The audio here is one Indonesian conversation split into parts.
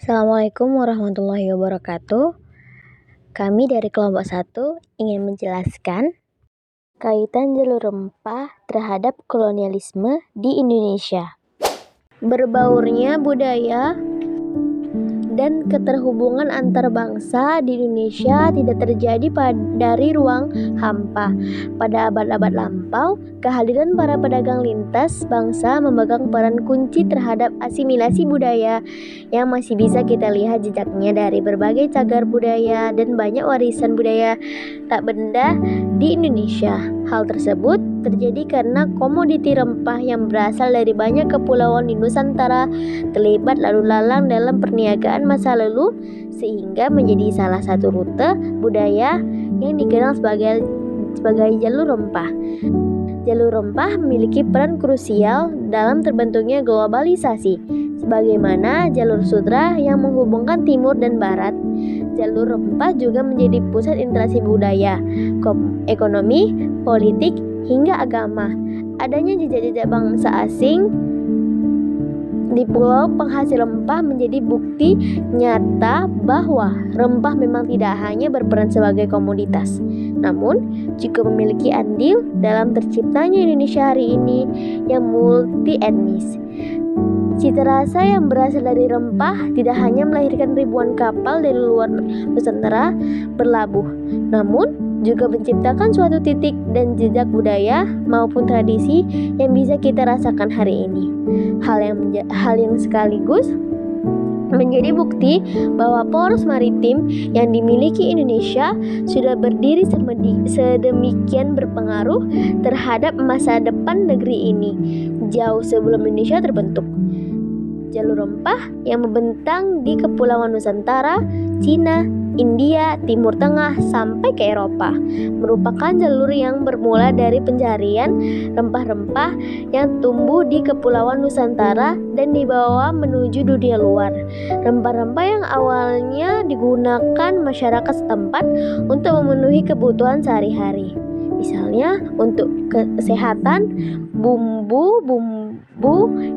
Assalamualaikum warahmatullahi wabarakatuh. Kami dari kelompok 1 ingin menjelaskan kaitan jalur rempah terhadap kolonialisme di Indonesia. Berbaurnya budaya dan keterhubungan antar bangsa di Indonesia tidak terjadi dari ruang hampa. Pada abad-abad lampau, kehadiran para pedagang lintas bangsa memegang peran kunci terhadap asimilasi budaya yang masih bisa kita lihat jejaknya dari berbagai cagar budaya dan banyak warisan budaya tak benda di Indonesia. Hal tersebut terjadi karena komoditi rempah yang berasal dari banyak kepulauan di Nusantara terlibat lalu lalang dalam perniagaan masa lalu sehingga menjadi salah satu rute budaya yang dikenal sebagai jalur rempah. Jalur rempah memiliki peran krusial dalam terbentuknya globalisasi. Sebagaimana jalur sutra yang menghubungkan timur dan barat, jalur rempah juga menjadi pusat interaksi budaya, ekonomi, politik, hingga agama. Adanya jejak-jejak bangsa asing di pulau penghasil rempah menjadi bukti nyata bahwa rempah memang tidak hanya berperan sebagai komoditas, namun juga memiliki andil dalam terciptanya Indonesia hari ini yang multi etnis. Cita rasa yang berasal dari rempah tidak hanya melahirkan ribuan kapal dari luar Nusantara berlabuh, namun juga menciptakan suatu titik dan jejak budaya maupun tradisi yang bisa kita rasakan hari ini. Hal yang sekaligus menjadi bukti bahwa poros maritim yang dimiliki Indonesia sudah berdiri sedemikian berpengaruh terhadap masa depan negeri ini jauh sebelum Indonesia terbentuk. Jalur rempah yang membentang di Kepulauan Nusantara, Cina, India, Timur Tengah, sampai ke Eropa merupakan jalur yang bermula dari pencarian rempah-rempah yang tumbuh di Kepulauan Nusantara dan dibawa menuju dunia luar. Rempah-rempah yang awalnya digunakan masyarakat setempat untuk memenuhi kebutuhan sehari-hari, misalnya untuk kesehatan, bumbu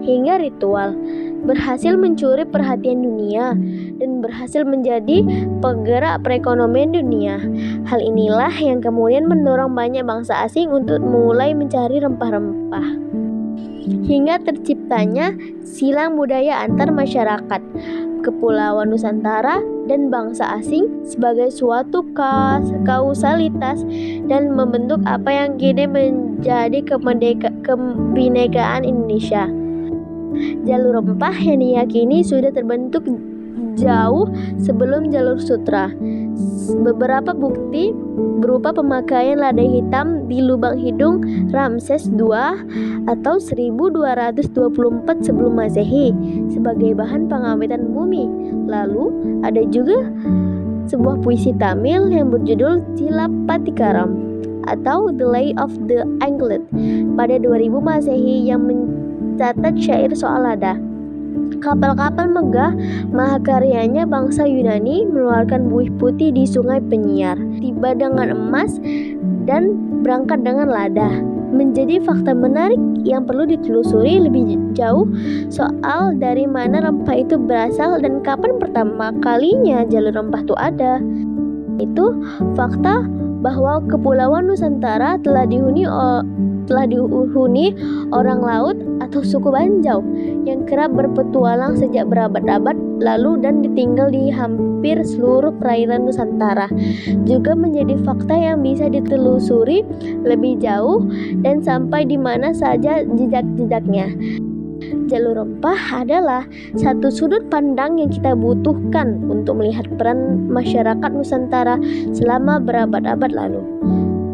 hingga ritual, berhasil mencuri perhatian dunia dan berhasil menjadi penggerak perekonomian dunia. Hal inilah yang kemudian mendorong banyak bangsa asing untuk mulai mencari rempah-rempah, hingga terciptanya silang budaya antar masyarakat Kepulauan Nusantara dan bangsa asing sebagai suatu kausalitas dan membentuk apa yang kini menjadi kebinekaan Indonesia. Jalur rempah yang diyakini sudah terbentuk jauh sebelum jalur sutra. Beberapa bukti berupa pemakaian lada hitam di lubang hidung Ramses II atau 1224 sebelum Masehi sebagai bahan pengawetan bumi. Lalu ada juga sebuah puisi Tamil yang berjudul Chilapatikaram atau The Lay of the Anglet pada 2000 Masehi yang mencatat syair soal lada. Kapal-kapal megah mahakaryanya bangsa Yunani mengeluarkan buih putih di sungai penyiar, tiba dengan emas dan berangkat dengan lada. Menjadi fakta menarik yang perlu ditelusuri lebih jauh soal dari mana rempah itu berasal dan kapan pertama kalinya jalur rempah itu ada. Itu fakta bahwa Kepulauan Nusantara telah dihuni orang laut atau suku Banjau yang kerap berpetualang sejak berabad-abad lalu dan ditinggal di hampir seluruh perairan Nusantara. Juga menjadi fakta yang bisa ditelusuri lebih jauh dan sampai di mana saja jejak-jejaknya. Jalur rempah adalah satu sudut pandang yang kita butuhkan untuk melihat peran masyarakat Nusantara selama berabad-abad lalu.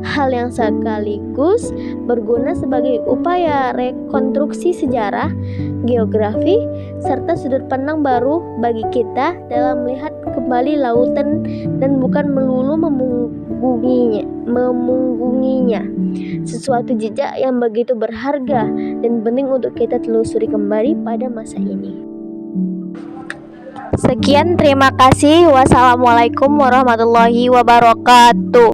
Hal yang sekaligus berguna sebagai upaya rekonstruksi sejarah, geografi, serta sudut pandang baru bagi kita dalam melihat kembali lautan dan bukan melulu memunggunginya. Sesuatu jejak yang begitu berharga dan penting untuk kita telusuri kembali pada masa ini. Sekian, terima kasih. Wassalamualaikum warahmatullahi wabarakatuh.